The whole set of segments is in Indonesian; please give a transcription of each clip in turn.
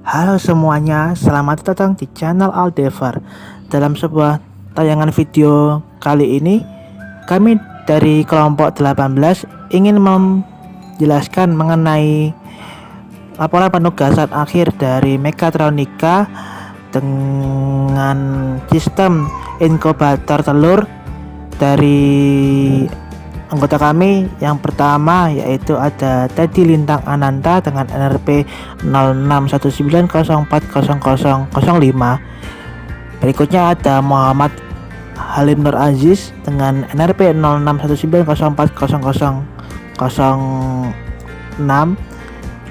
Halo semuanya, selamat datang di channel Aldevar. Dalam sebuah tayangan video kali ini, kami dari kelompok 18 ingin menjelaskan mengenai laporan penugasan akhir dari Mechatronika dengan sistem inkubator telur dari anggota kami. Yang pertama yaitu ada Teddy Lintang Ananta dengan NRP 0619040005. Berikutnya ada Muhammad Halim Nur Aziz dengan NRP 0619040006.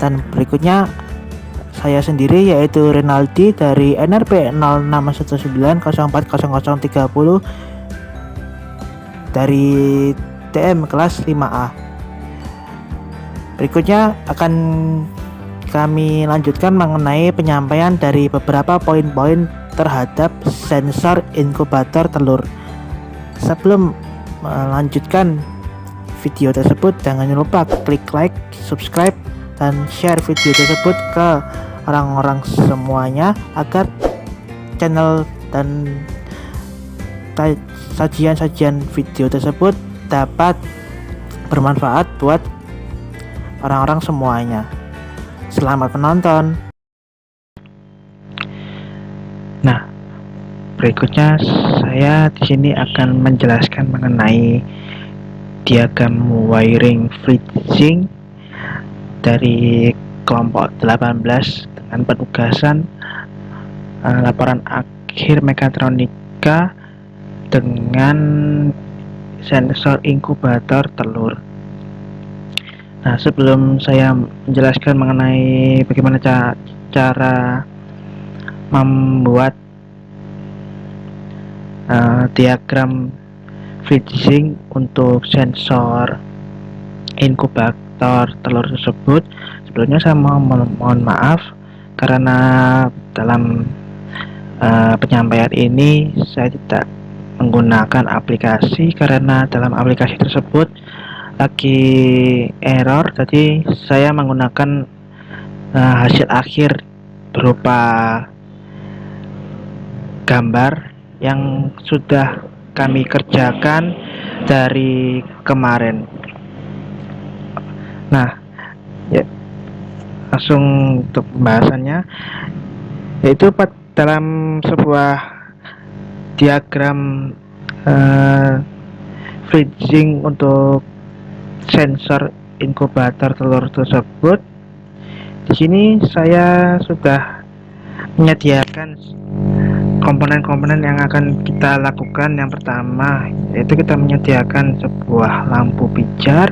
Dan berikutnya saya sendiri yaitu Renaldi dari NRP 0619040030 dari TM kelas 5A. Berikutnya akan kami lanjutkan mengenai penyampaian dari beberapa poin-poin terhadap sensor inkubator telur. Sebelum melanjutkan video tersebut, jangan lupa klik like, subscribe, dan share video tersebut ke orang-orang semuanya agar channel dan sajian-sajian video tersebut dapat bermanfaat buat orang-orang semuanya. Selamat menonton. Nah, berikutnya saya di sini akan menjelaskan mengenai diagram wiring freezing dari kelompok 18 dengan penugasan laporan akhir Mechatronika dengan sensor inkubator telur. Nah, sebelum saya menjelaskan mengenai bagaimana cara membuat diagram freezing untuk sensor inkubator telur tersebut, sebelumnya saya mohon maaf karena dalam penyampaian ini saya tidak menggunakan aplikasi karena dalam aplikasi tersebut lagi error, jadi saya menggunakan hasil akhir berupa gambar yang sudah kami kerjakan dari kemarin. Nah, ya, langsung untuk pembahasannya, yaitu dalam sebuah diagram freezing untuk sensor inkubator telur tersebut. Di sini saya sudah menyediakan komponen-komponen yang akan kita lakukan. Yang pertama yaitu kita menyediakan sebuah lampu pijar.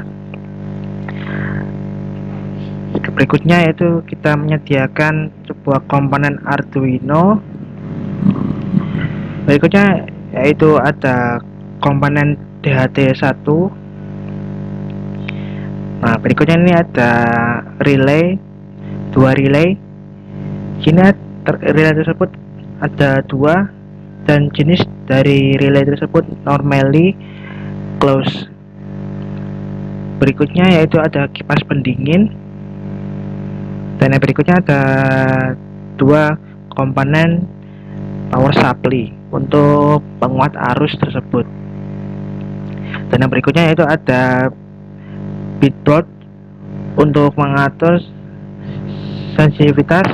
Berikutnya yaitu kita menyediakan sebuah komponen Arduino. Berikutnya yaitu ada komponen DHT1. Nah, berikutnya ini ada relay, 2 relay. Sini relay tersebut ada 2 dan jenis dari relay tersebut normally close. Berikutnya yaitu ada kipas pendingin, dan yang berikutnya ada 2 komponen power supply untuk penguat arus tersebut. Dan yang berikutnya yaitu ada breadboard untuk mengatur sensitivitas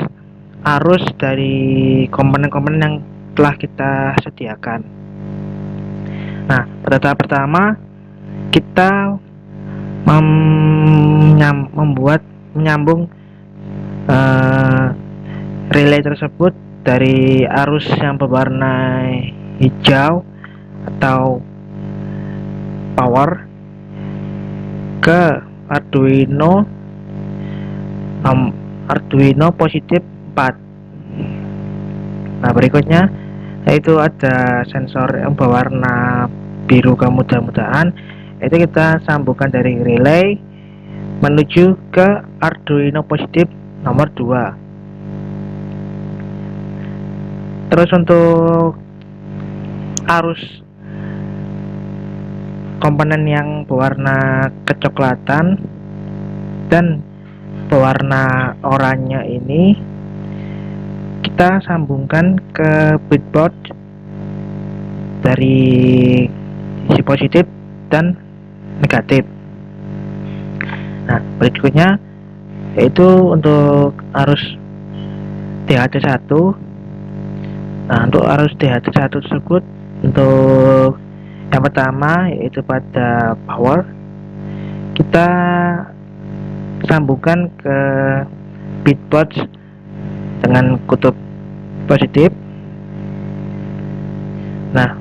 arus dari komponen-komponen yang telah kita sediakan. Nah, pada tahap pertama kita menyambung relay tersebut dari arus yang berwarna hijau atau power ke Arduino positif 4. Nah, berikutnya yaitu ada sensor yang berwarna biru kemudah-mudahan, itu kita sambungkan dari relay menuju ke Arduino positif nomor 2. Terus untuk arus komponen yang berwarna kecoklatan dan berwarna oranye ini kita sambungkan ke breadboard dari sisi positif dan negatif. Nah, berikutnya yaitu untuk arus DHT1. Nah, untuk arus DHT1 tersebut, untuk yang pertama yaitu pada power, kita sambungkan ke breadboard dengan kutub positif. Nah,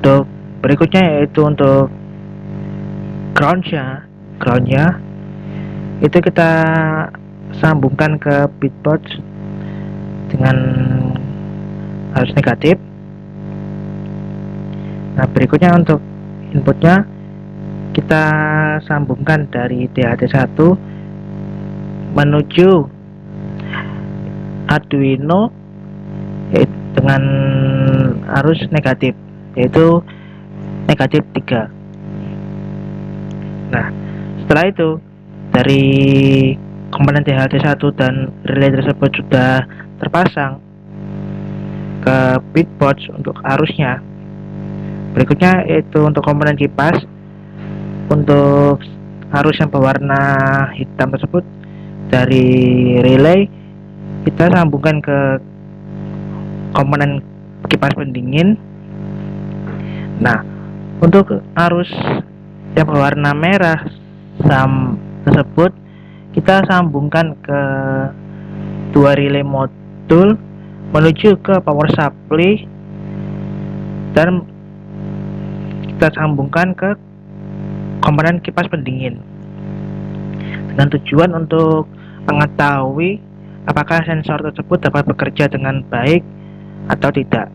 untuk berikutnya yaitu untuk groundnya itu kita sambungkan ke breadboard dengan arus negatif. Nah, berikutnya untuk inputnya kita sambungkan dari DHT1 menuju Arduino dengan arus negatif, yaitu negatif 3. Nah, setelah itu dari komponen DHT1 dan relay tersebut sudah terpasang ke breadboard untuk arusnya. Berikutnya yaitu untuk komponen kipas. Untuk arus yang berwarna hitam tersebut dari relay kita sambungkan ke komponen kipas pendingin. Nah, untuk arus yang berwarna merah tersebut kita sambungkan ke dua relay modul menuju ke power supply dan kita sambungkan ke komponen kipas pendingin dengan tujuan untuk mengetahui apakah sensor tersebut dapat bekerja dengan baik atau tidak.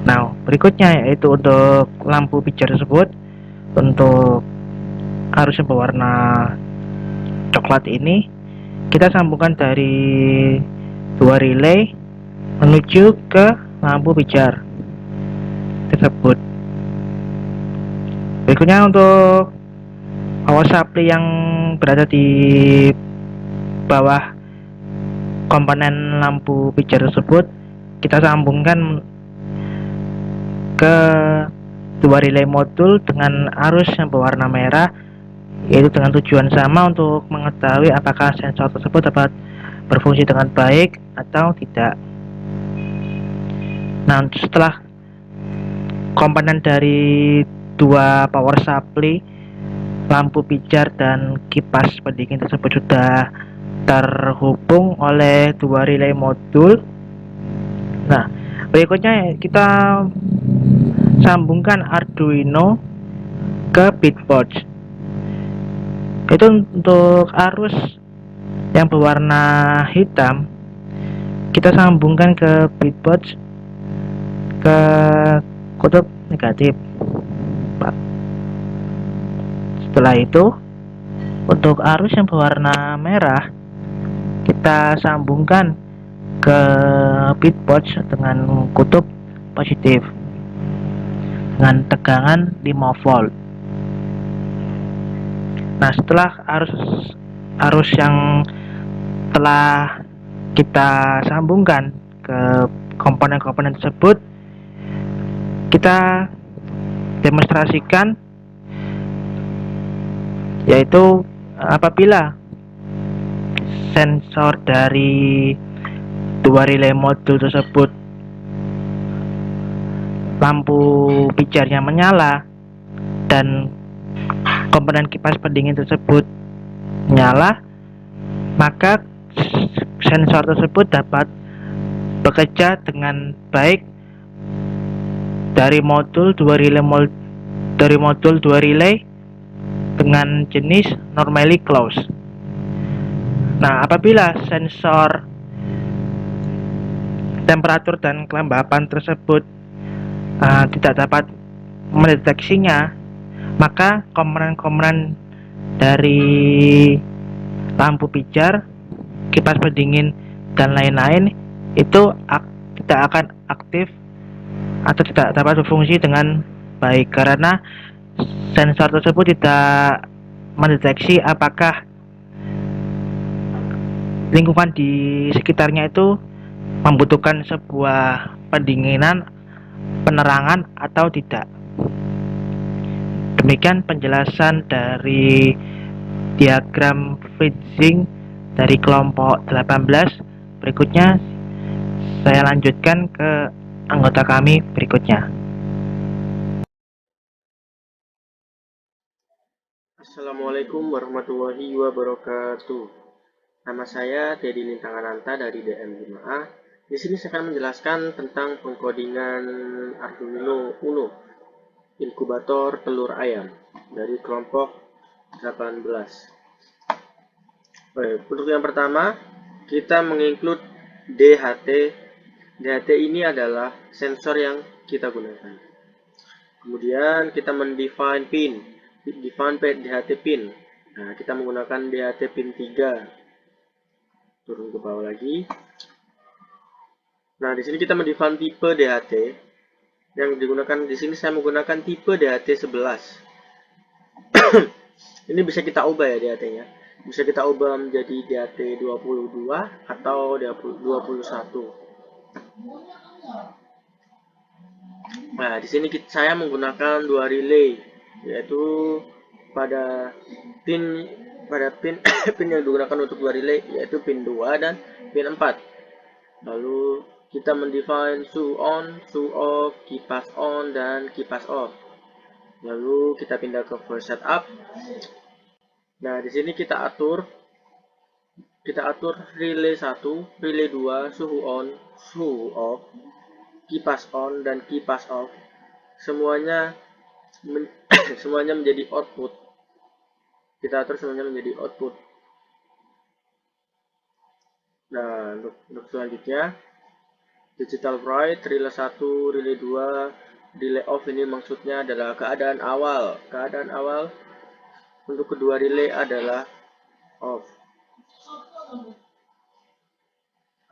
Nah, berikutnya yaitu untuk lampu pijar tersebut, untuk arus yang berwarna coklat ini kita sambungkan dari dua relay menuju ke lampu pijar tersebut. Berikutnya untuk power supply yang berada di bawah komponen lampu pijar tersebut kita sambungkan ke dua relay modul dengan arus yang berwarna merah, yaitu dengan tujuan sama untuk mengetahui apakah sensor tersebut dapat berfungsi dengan baik atau tidak. Nah, setelah komponen dari dua power supply, lampu pijar dan kipas pendingin tersebut sudah terhubung oleh dua relay modul. Nah, berikutnya kita sambungkan Arduino ke breadboard. Itu untuk arus yang berwarna hitam kita sambungkan ke breadboard ke kutub negatif. Setelah itu untuk arus yang berwarna merah kita sambungkan ke breadboard dengan kutub positif dengan tegangan 5 volt. Nah, setelah arus yang telah kita sambungkan ke komponen-komponen tersebut, kita demonstrasikan, yaitu apabila sensor dari dua relay modul tersebut lampu pijarnya menyala dan komponen kipas pendingin tersebut nyala, maka sensor tersebut dapat bekerja dengan baik dari modul dua relay dengan jenis normally closed. Nah, apabila sensor temperatur dan kelembapan tersebut tidak dapat mendeteksinya, maka komponen-komponen dari lampu pijar, kipas pendingin dan lain-lain itu tidak akan aktif atau tidak dapat berfungsi dengan baik karena sensor tersebut tidak mendeteksi apakah lingkungan di sekitarnya itu membutuhkan sebuah pendinginan, penerangan atau tidak. Demikian penjelasan dari diagram freezing dari kelompok 18. Berikutnya saya lanjutkan ke anggota kami berikutnya. Assalamualaikum warahmatullahi wabarakatuh. Nama saya Dedi Lintangananta dari DM5A. Di sini saya akan menjelaskan tentang pengkodingan Arduino Uno, inkubator telur ayam dari kelompok 18. Untuk yang pertama, kita menginclude DHT. DHT ini adalah sensor yang kita gunakan. Kemudian kita mendefine pin, define DHT pin. Nah, kita menggunakan DHT pin 3. Turun ke bawah lagi. Nah, di sini kita mendefine tipe DHT. Yang digunakan di sini saya menggunakan tipe DHT 11. Ini bisa kita ubah ya DHT-nya. Bisa kita ubah menjadi DHT 22 atau 21. Nah, di sini saya menggunakan dua relay, yaitu pada pin pin yang digunakan untuk dua relay yaitu pin 2 dan pin 4. Lalu kita mendefine suhu on, suhu off, kipas on dan kipas off. Lalu kita pindah ke first setup. Nah, di sini kita atur relay 1, relay 2, suhu on, suhu off, kipas on dan kipas off. Semuanya semuanya menjadi output. Kita atur semuanya menjadi output. Nah, untuk selanjutnya digital write relay 1, relay 2, relay off ini maksudnya adalah keadaan awal. Keadaan awal untuk kedua relay adalah off.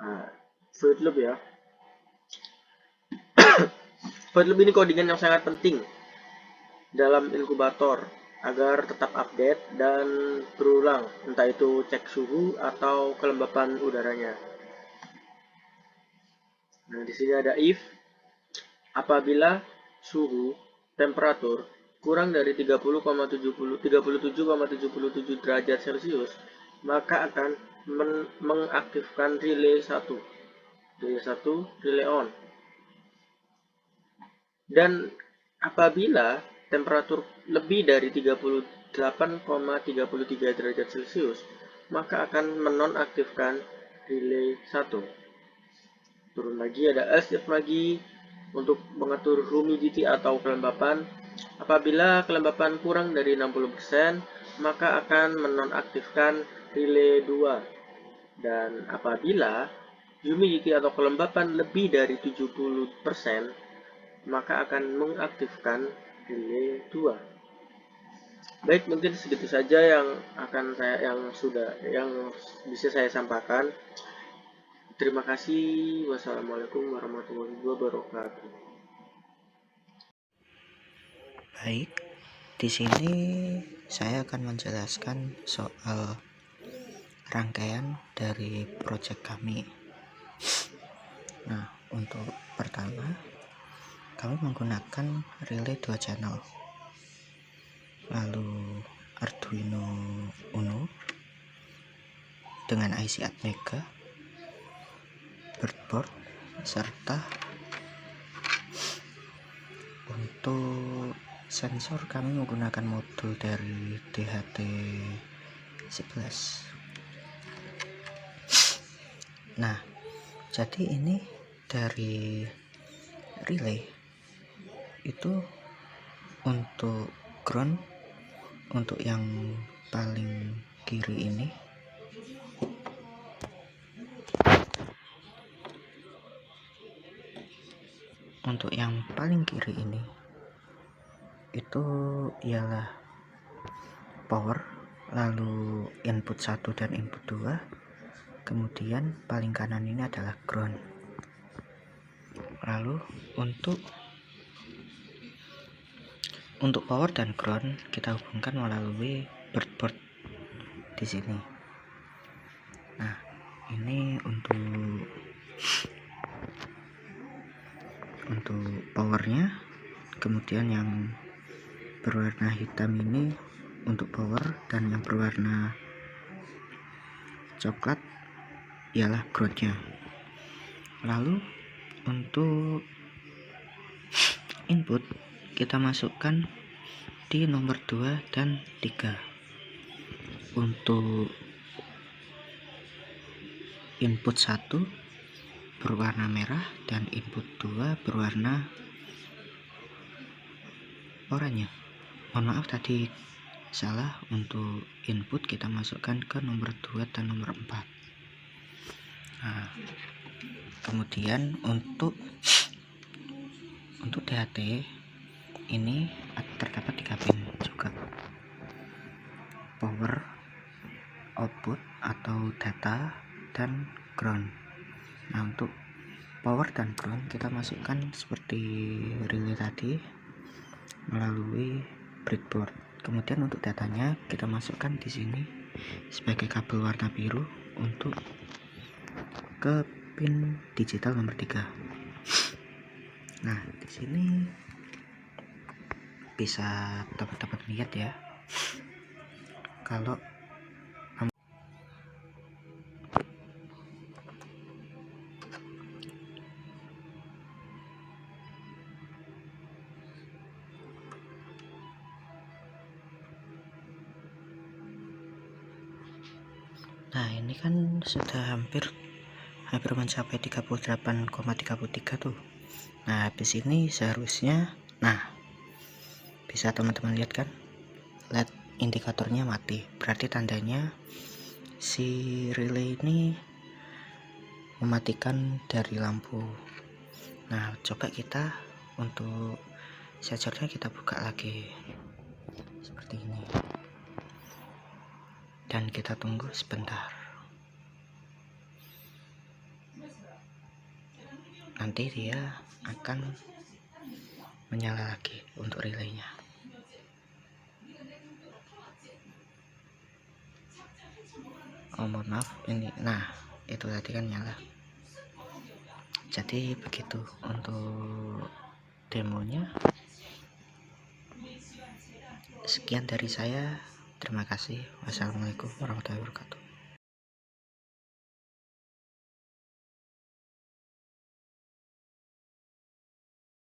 Nah, void loop ya. Void loop ini codingan yang sangat penting dalam inkubator agar tetap update dan berulang, entah itu cek suhu atau kelembapan udaranya. Nah, di sini ada if apabila suhu temperatur kurang dari 37,77 derajat Celcius, maka akan mengaktifkan relay 1. Relay 1, relay on. Dan apabila temperatur lebih dari 38,33 derajat Celcius, maka akan menonaktifkan relay 1. Turun lagi ada else if lagi untuk mengatur humidity atau kelembapan. Apabila kelembapan kurang dari 60%, maka akan menonaktifkan relay 2. Dan apabila humidity atau kelembapan lebih dari 70%, maka akan mengaktifkan relay 2. Baik, mungkin segitu saja yang bisa saya sampaikan. Terima kasih. Wassalamualaikum warahmatullahi wabarakatuh. Baik, di sini saya akan menjelaskan soal rangkaian dari proyek kami. Nah, untuk pertama, kami menggunakan relay 2 channel, lalu Arduino Uno dengan IC Atmega, breadboard, serta untuk sensor kami menggunakan modul dari DHT 11. Nah, jadi ini dari relay itu untuk ground, untuk yang paling kiri ini itu ialah power, lalu input 1 dan input 2, kemudian paling kanan ini adalah ground. Lalu untuk power dan ground kita hubungkan melalui breadboard di sini. Nah, ini untuk powernya. Kemudian yang berwarna hitam ini untuk power, dan yang berwarna coklat ialah groundnya. Lalu untuk input kita masukkan di nomor 2 dan 3. Untuk input 1 berwarna merah dan input 2 berwarna oranye. Mohon maaf tadi salah, untuk input kita masukkan ke nomor 2 dan nomor 4. Nah, kemudian untuk DHT ini terdapat 3 pin juga, power, output atau data, dan ground. Nah, untuk power dan ground kita masukkan seperti relay tadi melalui breadboard. Kemudian untuk datanya kita masukkan di sini sebagai kabel warna biru untuk ke pin digital nomor 3. Nah, di sini bisa dapat lihat ya, kalau nah ini kan sudah hampir mencapai 38,33 tuh. Nah, habis ini seharusnya, nah bisa teman-teman lihat kan, LED indikatornya mati, berarti tandanya si relay ini mematikan dari lampu. Nah, coba kita untuk chargernya kita buka lagi seperti ini, dan kita tunggu sebentar. Nanti dia akan menyala lagi untuk relaynya. Oh, mohon maaf, ini nah itu tadi kan nyala. Jadi begitu untuk demonya. Sekian dari saya, terima kasih. Wassalamualaikum warahmatullahi wabarakatuh.